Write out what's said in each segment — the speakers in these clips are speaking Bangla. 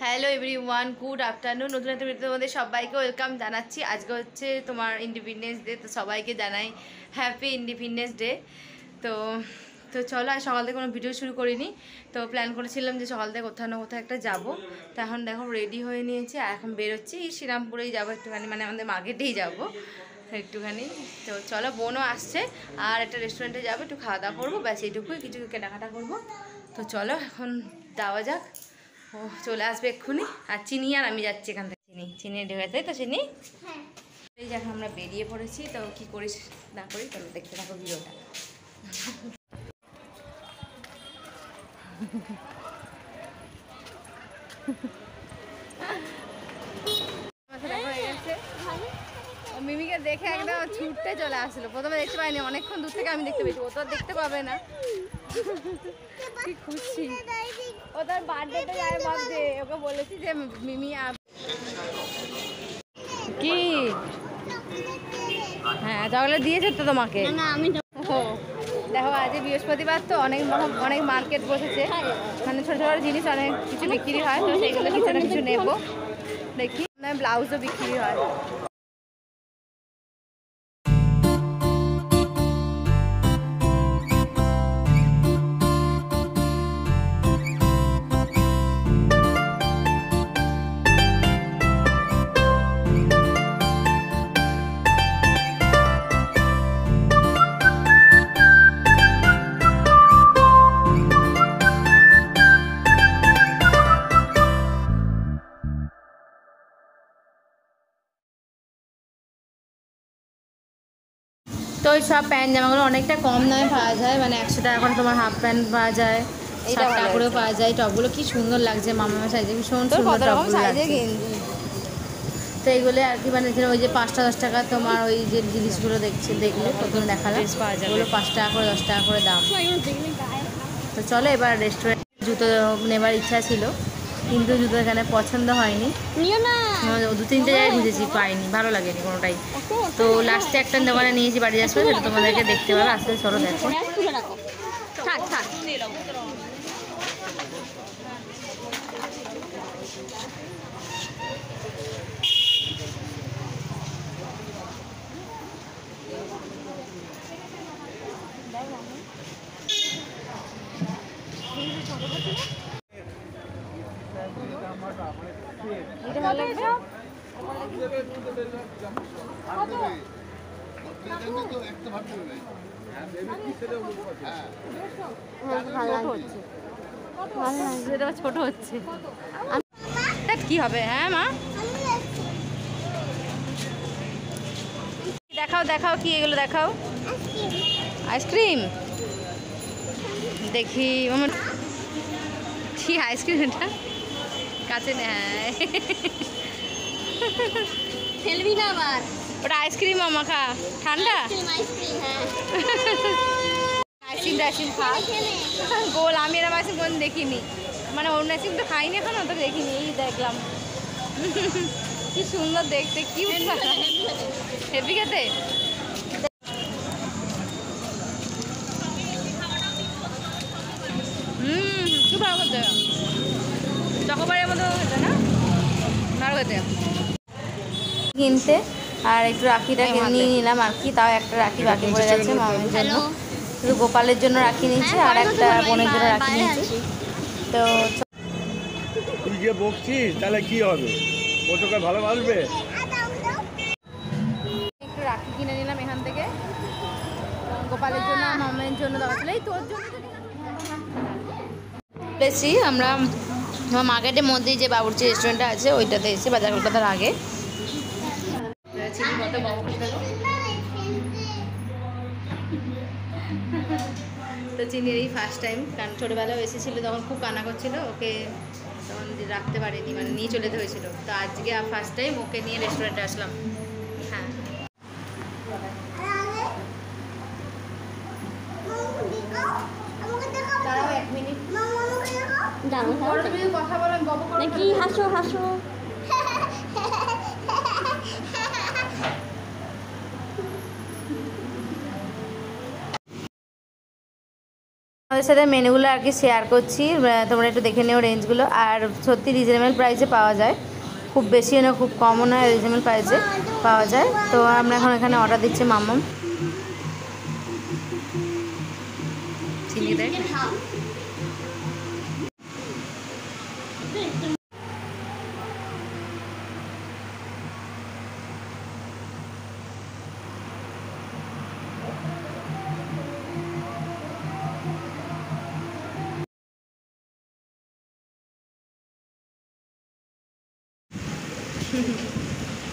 Hello everyone, good afternoon. নতুন একটা ভিডিওতে তোমাদের সবাইকে ওয়েলকাম জানাচ্ছি। আজকে হচ্ছে তোমার ইন্ডিপেন্ডেন্স ডে, তো সবাইকে জানাই হ্যাপি ইন্ডিপেন্ডেন্স ডে। তো তো চলো, আর সকাল থেকে কোনো ভিডিও শুরু করিনি। তো প্ল্যান করেছিলাম যে সকাল থেকে কোথাও না কোথাও একটা যাবো। তো এখন দেখো রেডি হয়ে নিয়েছি, আর এখন বেরোচ্ছি। শ্রীরামপুরেই যাবো একটুখানি, মানে আমাদের মার্কেটেই যাবো একটুখানি। তো চলো, বোনও আসছে, আর একটা রেস্টুরেন্টে যাবো, একটু খাওয়া দাওয়া করবো, ব্যাস এইটুকুই, কিছু কেনাকাটা করবো। তো চলো এখন যাওয়া যাক। ও চলে আসবে এক্ষুনি। আর চিনি আর আমি যাচ্ছি এখান থেকে। চিনি ঢেকে, তাই তো চিনি? এই যে এখন আমরা বেরিয়ে পড়েছি। তো কি করিস না করি তাহলে দেখতে থাকো ভিডিওটা। মিমিকে দেখে একদম ছুটতে চলে আসলো। প্রথমে দেখতে পাইনি, অনেকক্ষণ দূর থেকে আমি দেখতে পেয়েছি, ও তো দেখতে পাবে না। কি খুশি, ও তার বার্থডেতে যায় ভাবছে। ওকে বলেছি যে মিমি কি, হ্যাঁ চকলেট দিয়েছে তো তোমাকে? দেখো আজ বৃহস্পতিবার, তো অনেক অনেক মার্কেট বসেছে, মানে ছোটো ছোটো জিনিস অনেক কিছু বিক্রি হয়। তো সেইগুলো কিছু না কিছু নেবো, দেখি ব্লাউজও বিক্রি হয়। তো ওই সব প্যান্ট জামাগুলো অনেকটা কম দামে পাওয়া যায়, মানে 100 টাকা করে তোমার হাফ প্যান্ট পাওয়া যায়, 60 টাকা করেও পাওয়া যায়। টপগুলো কি সুন্দর লাগছে, মামা সাইজে ভীষণ সুন্দর টপগুলো লাগছে। তো এইগুলো আর কি, মানে ওই যে 5 টাকা 10 টাকা তোমার ওই যে জিনিসগুলো দেখলে প্রথম দেখালাম, ওগুলো 5 টাকা করে 10 টাকা করে দাম। তো চলো এবার রেস্টুরেন্ট। জুতো নেবার ইচ্ছা ছিল, কিন্তু জুতো এখানে পছন্দ হয়নি। 2-3টে জায়গায় খুঁজেছি, পাইনি, ভালো লাগেনি কোনোটাই। তো লাস্টে একটা দোকানে নিয়েছি বাড়ি আসবে, সেটা তোমাদেরকে দেখতে পাবে। আসলে চলো দেখো। এটা ভালো লাগবে। ছোট হচ্ছে কি হবে? হ্যাঁ মা, দেখাও দেখাও, কি এগুলো দেখাও। আইসক্রিম দেখি, কি আইসক্রিম এটা? কাছে নেয় ফেলবি না আবার। ওটা আইসক্রিম মাখা, ঠান্ডা আইসক্রিম টাইসক্রিম খা গোল। আমি এরকম আইসক্রিম কোন দেখিনি, মানে অন্য আইসক্রিম তো খাইনি এখন, অত দেখিনি, এই দেখলাম। কি সুন্দর দেখতে, কি হেভি খেতে। খুব ভালো করতে চকোবারের মতো খেতে, না ভালো খেতে। কিনতে আর একটু রাখিটা নিয়ে নিলাম আর কি, তাও একটা রাখি বাকি পড়ে যাচ্ছে মামের জন্য। শুধু গোপালের জন্য রাখি নিচ্ছি, আর একটা বোনের জন্য রাখি নিচ্ছি। তো তুই যে বকছিস তাহলে কি হবে, ও তোকে ভালোবাসবে। একটু রাখি কিনে নিলাম এখান থেকে, গোপালের জন্য আর মামের জন্য দেওয়া ছিল। এই তোর জন্য বেশি আমরা মার্কেটের মধ্যেই যে বাবুর্চি রেস্টুরেন্টটা আছে ওইটাতে এসে, বাজার কলকাতার আগে। তো চিনির এই ফার্স্ট টাইম, কারণ ছোটোবেলাও এসেছিলো, তখন খুব কান্না করছিল, ওকে তখন রাখতে পারিনি, মানে নিয়ে চলে যেতে হয়েছিল। তো আজকে ফার্স্ট টাইম ওকে নিয়ে রেস্টুরেন্টে আসলাম। হ্যাঁ দাঁড়াও 1 মিনিট, কথা বলেন কি, হাসো হাসো। তোমাদের সাথে মেনুগুলো আর কি শেয়ার করছি, তোমরা একটু দেখে নিও রেঞ্জগুলো। আর সত্যি রিজনেবল প্রাইসে পাওয়া যায়, খুব বেশিও না খুব কমও না, রিজনেবল প্রাইসে পাওয়া যায়। তো আমরা এখন এখানে অর্ডার দিচ্ছি মাম্মাম। চিনি দেয়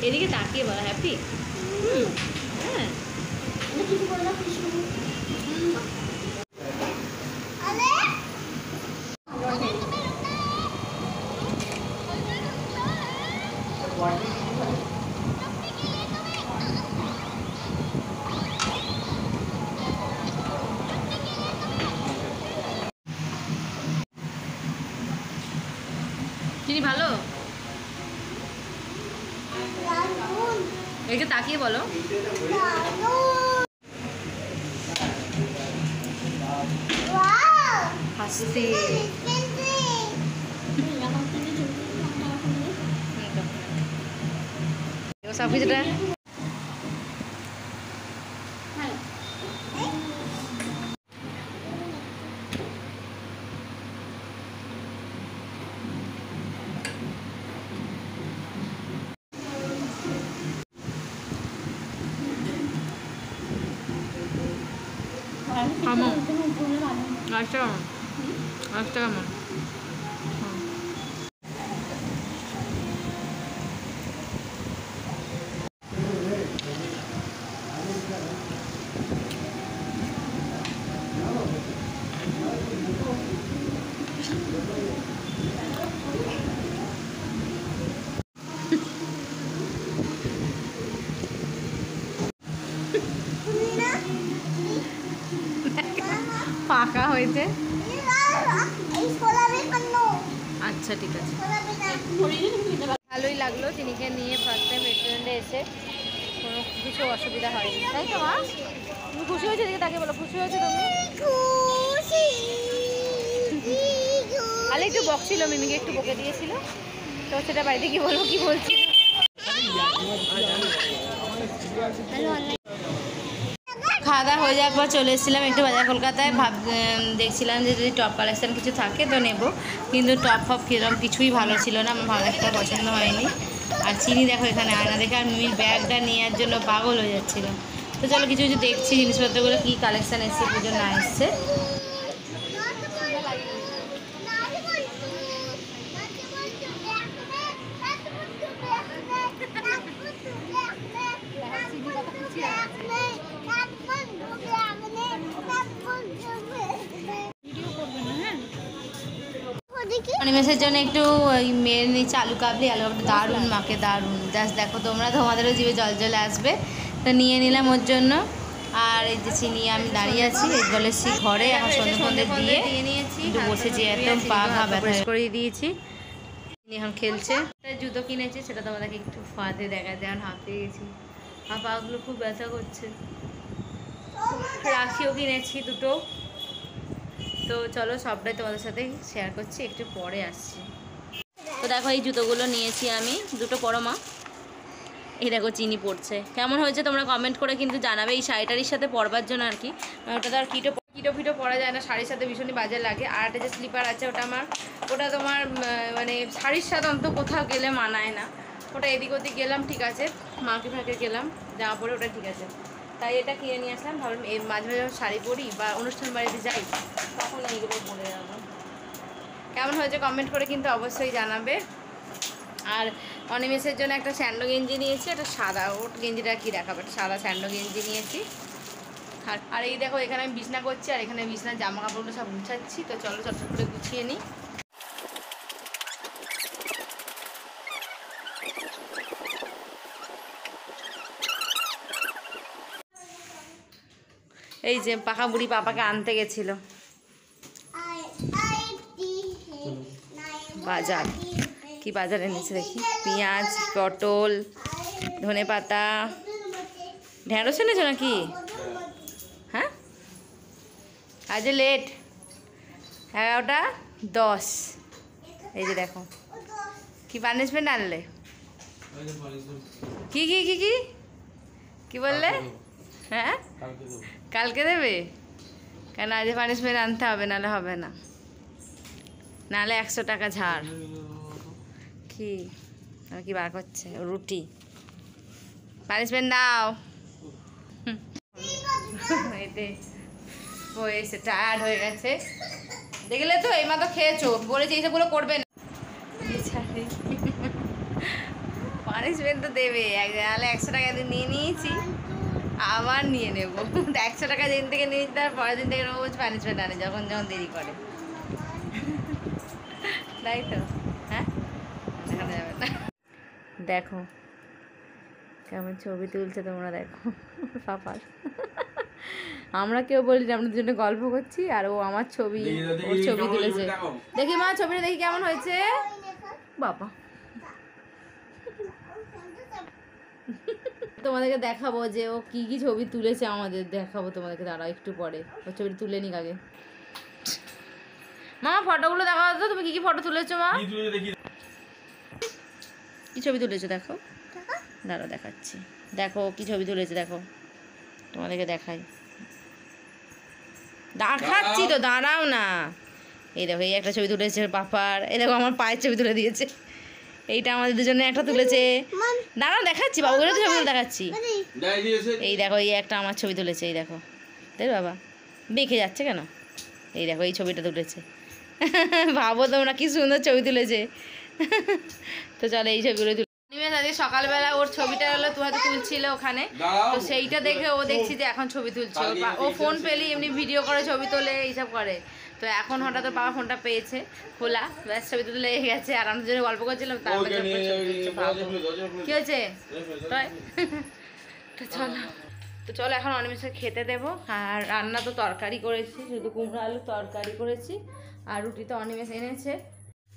এদিকে তাকিয়ে বলো হ্যাপি। হ্যাঁ চিনি ভালো, এদিকে তাকিয়ে বলো। হাসতে সব কিছুটা কেমন আচ্ছা আচ্ছা কেমন পাকা হয়েছে। আচ্ছা ঠিক আছে, ভালোই লাগলো চিনিকে নিয়ে ফার্স্ট টাইম রেস্টুরেন্টে এসে, কোনো কিছু অসুবিধা হয়নি, তাই তো মা? তুমি খুশি হয়েছে? দিকে তাকে বলো খুশি হয়েছে তুমি? আলে একটু বকছিল, মিমিকে একটু বকে দিয়েছিল, তো সেটা বাড়িতে গিয়ে বলবো কি বলছিল। খাওয়া দাওয়া হয়ে যাওয়ার পর চলে এসেছিলাম একটু বাজার কলকাতায়, দেখছিলাম যে যদি টপ কালেকশান কিছু থাকে তো নেব, কিন্তু টপ ফপ কিরকম কিছুই ভালো ছিল না, আমার ভালো একটা পছন্দ হয়নি। আর চিনি দেখো এখানে আয়না দেখে আর মিমির ব্যাগটা নেওয়ার জন্য পাগল হয়ে যাচ্ছিলো। তো চলো কিছু কিছু দেখছি জিনিসপত্রগুলো কী কালেকশান এসছে, পুজোর না এসছে। অনিমেষের জন্য একটু ওই মেরে নিচ্ছে আলু কাবলি, আলু কাবলি দারুণ মাকে দারুণ, জাস্ট দেখো তোমরা, তোমাদেরও জিভে জল জলে আসবে। তো নিয়ে নিলাম ওর জন্য। আর এই যে চিনি আমি দাঁড়িয়ে আছি, এই বলেছি ঘরে এখন সন্ধ্যে দিয়ে নিয়েছি, একটু বসেছি, একদম পা ঘা ব্যথা করিয়ে দিয়েছি। এখন খেলছে, জুতো কিনেছি সেটা তোমাদেরকে একটু ফাঁদে দেখা যায়, এখন হাঁপতে গেছি, পাগুলো খুব ব্যথা করছে। রাখিও কিনেছি দুটো। তো চলো সবটাই তোমাদের সাথে শেয়ার করছি, একটু পরে আসছি। তো দেখো এই জুতোগুলো নিয়েছি আমি, দুটো পরো মা। এই দেখো চিনি পড়ছে, কেমন হয়েছে তোমরা কমেন্ট করে কিন্তু জানাবে, এই শাড়িটারির সাথে পরবার জন্য আর কি। ওটা তো আর কিটো ফিটো পরা যায় না, শাড়ির সাথে ভীষণই বাজে লাগে। আর একটা যে স্লিপার আছে ওটা আমার, ওটা তোমার মানে শাড়ির সাথে অন্তত কোথাও গেলে মানায় না, ওটা এদিক ওদিক গেলাম ঠিক আছে, মার্কেট গেলাম জামা পরে ওটা ঠিক আছে, তাই এটা কিনে নিয়ে আসলাম। ভাবলাম এই মাঝে মাঝে শাড়ি পরি বা অনুষ্ঠান বাড়িতে যাই তখন এইগুলো পরে যাবো। কেমন হয়েছে কমেন্ট করে কিন্তু অবশ্যই জানাবে। আর অনিমেষের জন্য একটা স্যান্ডো গেঞ্জি নিয়েছি, একটা সাদা, ওর গেঞ্জিটা কী দেখাবে, সাদা স্যান্ডো গেঞ্জি নিয়েছি। আর এই দেখো এখানে আমি বিছনা করছি, আর এখানে বিছনার জামা কাপড়গুলো সব গুছাচ্ছি। তো চলো চটচট করে গুছিয়ে নিই। এই যে পাকা বুড়ি পাপাকে আনতে গেছিল বাজার, কি বাজার এনেছে দেখি, পেঁয়াজ, পটল, ধনেপাতা, ঢেঁড়স এনেছো নাকি? হ্যাঁ আজ লেট, 11টা 10। এই যে দেখো কি পানিশমেন্ট আনলে। কি কি কি কি কি বললে? হ্যাঁ কালকে দেবে কেন? আজ পানিশমেন্ট আনতে হবে, নাহলে হবে না, নাহলে 100 টাকা ঝাড়। কি কি বার করছে? রুটি। পানিশমেন্ট দাও। এতে হয়েছে, টায়ার্ড হয়ে গেছে। দেখলে তো এই মাত্র খেয়েছো, বলেছি এইসবগুলো করবে না। পানিশমেন্ট তো দেবে, নাহলে 100 টাকা দিয়ে নিয়ে নিয়েছি, আবার নিয়ে নেবো। 100 টাকা দিন থেকে নিয়ে নিতে, আর পরের দিন থেকে রোজ পানিশমেন্ট আনে যখন যখন দেরি করে, তাই তো? হ্যাঁ দেখানো যাবে না। দেখো কেমন ছবি তুলছে তোমরা, দেখো পাপার। আমরা কেউ বলি না, আমরা দুজনে গল্প করছি, আর ও আমার ছবি, ওর ছবি তুলেছে। দেখি মা ছবিটা দেখি কেমন হয়েছে। বাবা তোমাদেরকে দেখাবো যে ও কি কি ছবি তুলেছে, আমাদের দেখাবো তোমাদেরকে, দাঁড়াও একটু পরে। ও ছবিটা তুলে নিক আগে। মা ফটোগুলো দেখাও তো, তুমি কি কি ফটো তুলেছো মা? কি ছবি তুলেছো দেখো, দাঁড়াও দেখাচ্ছি। দেখো কি ছবি তুলেছে, দেখো তোমাদেরকে দেখাই, দেখাচ্ছি তো, দাঁড়াও না। এই দেখো এই একটা ছবি তুলেছে পাপার, এই দেখো আমার পায়ের ছবি তুলে দিয়েছে। এইটা আমাদের দুজনে একটা তুলেছে, দাঁড়াও দেখাচ্ছি, বাবুগুলো তো ছবি দেখাচ্ছি। এই দেখো এই একটা আমার ছবি তুলেছে, এই দেখো দেখ বাবা, বেঁকে যাচ্ছে কেন? এই দেখো এই ছবিটা তুলেছে। ভাবো তোমরা কি সুন্দর ছবি তুলেছে। তো চলো এই ছবিগুলো নিমেষ আজকে সকালবেলা ওর ছবিটা হলো তু হয়তো তুলছিল ওখানে, তো সেইটা দেখে ও দেখছি যে এখন ছবি তুলছে। ও ফোন পেলে এমনি ভিডিও করে ছবি তোলে, এইসব করে। তো এখন হঠাৎ ওর বাবা ফোনটা পেয়েছে খোলা, ব্যাস ছবি তুলে লেগে গেছে। আর আমি যদি গল্প করছিলাম তারপরে কি হয়েছে? তো চলো, তো চলো এখন অনিমেষকে খেতে দেবো। আর রান্না তো তরকারি করেছি, শুধু কুমড়ো আলু তরকারি করেছি, আর রুটি তো অনিমেষ এনেছে।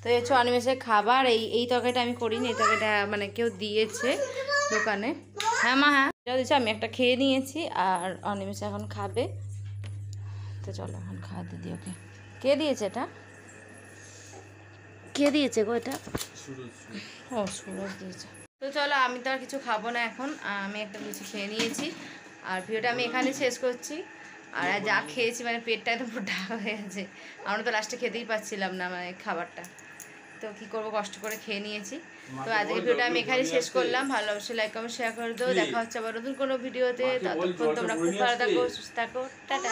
তো এই হচ্ছে অনিমেষের খাবার। এই তরকারিটা আমি করিনি, এই তরকারিটা মানে কেউ দিয়েছে দোকানে। হ্যাঁ মা, হ্যাঁ এটা দিয়েছে, আমি একটা খেয়ে নিয়েছি, আর অনিমেষ এখন খাবে। তো চলো এখন খাওয়াতে দিই ওকে। কে দিয়েছে এটা? কে দিয়েছে গো এটা? ও সুরজ দিয়েছে। তো চলো আমি তো আর কিছু খাবো না এখন, আমি একটা কিছু খেয়ে নিয়েছি। আর ভিডিওটা আমি এখানে শেষ করছি। আর যা খেয়েছি মানে পেটটা একদম পুরো ঢাকা হয়ে গেছে, আমরা তো লাস্টে খেতেই পাচ্ছিলাম না মানে খাবারটা। তো কী করবো, কষ্ট করে খেয়ে নিয়েছি। তো আজকে ভিডিওটা আমি এখানে শেষ করলাম। ভালো অবশ্যই লাইক কমেন্ট শেয়ার করে দেবো। দেখা হচ্ছে আবার নতুন কোনো ভিডিওতে। ততক্ষণ তোমরা খুব ভালো থাকো, সুস্থ থাকো, টাটা।